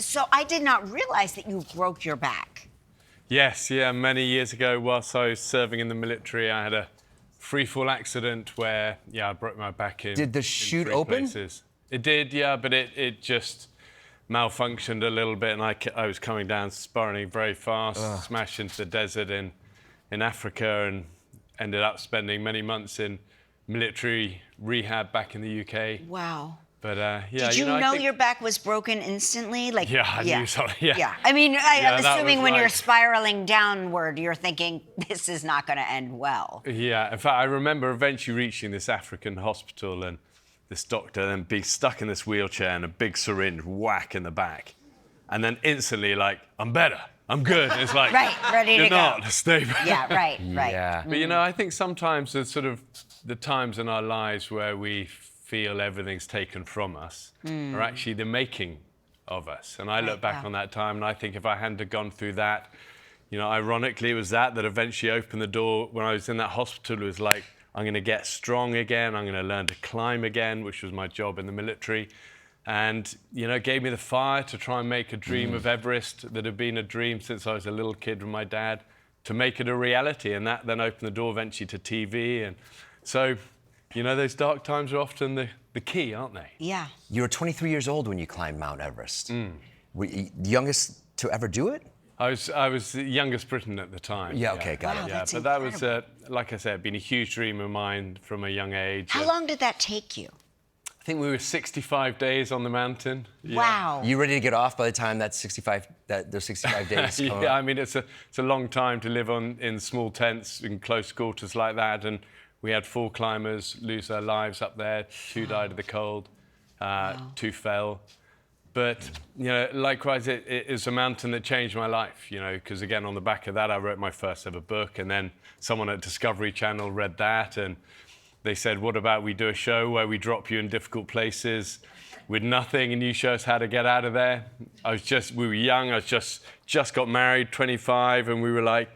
So I did not realize that you broke your back. Yes, yeah, many years ago, whilst I was serving in the military, I had a free-fall accident where, I broke my back in. Did the in chute 3 open? places. It did, yeah, but it just malfunctioned a little bit, and I was coming down spiraling very fast, smashed into the desert in Africa, and ended up spending many months in military rehab back in the UK. Wow. But Did you know your back was broken instantly? Like, Yeah, I knew something. Yeah. Yeah. I mean, I'm that assuming was when you're like- spiraling downward, you're thinking this is not going to end well. Yeah, in fact, I remember eventually reaching this African hospital and this doctor then being stuck in this wheelchair and a big syringe whack in the back. And then instantly, like, I'm better, I'm good. It's like, Right, ready to you're go. not, stay back. Yeah, right. Yeah. But, I think sometimes there's sort of the times in our lives where we feel everything's taken from us are actually the making of us. And I look back on that time and I think if I hadn't have gone through that, ironically, it was that eventually opened the door when I was in that hospital. It was like, I'm going to get strong again. I'm going to learn to climb again, which was my job in the military. And, gave me the fire to try and make a dream of Everest that had been a dream since I was a little kid with my dad, to make it a reality. And that then opened the door eventually to TV. And so, those dark times are often the key, aren't they? Yeah. You were 23 years old when you climbed Mount Everest. Were you the youngest to ever do it? I was the youngest Briton at the time. Yeah, okay, got it. Wow, Yeah, that's but that was, incredible. like I said, been a huge dream of mine from a young age. How long did that take you? I think we were 65 days on the mountain. Yeah. Wow. You ready to get off by the time those 65 days come up? Yeah, I mean, it's a long time to live in small tents in close quarters like that. And we had 4 climbers lose their lives up there. 2 died of the cold, 2 fell. But, likewise, it is a mountain that changed my life, because, again, on the back of that, I wrote my first ever book. And then someone at Discovery Channel read that, and they said, what about we do a show where we drop you in difficult places with nothing, and you show us how to get out of there? We were young, I was just got married, 25, and we were like,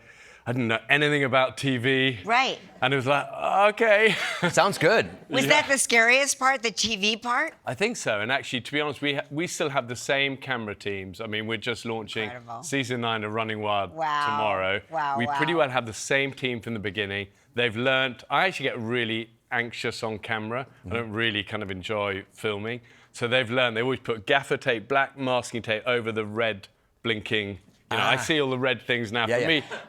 I didn't know anything about TV. Right. And it was like, okay. Sounds good. Was that the scariest part, the TV part? I think so. And actually, to be honest, we still have the same camera teams. I mean, we're just launching Incredible. season 9 of Running Wild tomorrow. Wow, We pretty wow. well have the same team from the beginning. They've learnt. I actually get really anxious on camera. I don't really kind of enjoy filming. So they've learned. They always put gaffer tape, black masking tape over the red blinking. I see all the red things now.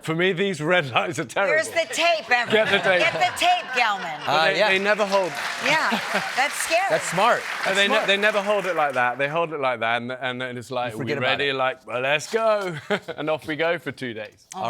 For me, these red lights are terrible. Here's the tape, everyone. Get the tape. Get the tape, Gelman. They never hold. Yeah, that's scary. That's smart. That's smart. They never hold it like that. They hold it like that, and it's like, are we forget about ready? it. Like, well, let's go. And off we go for 2 days.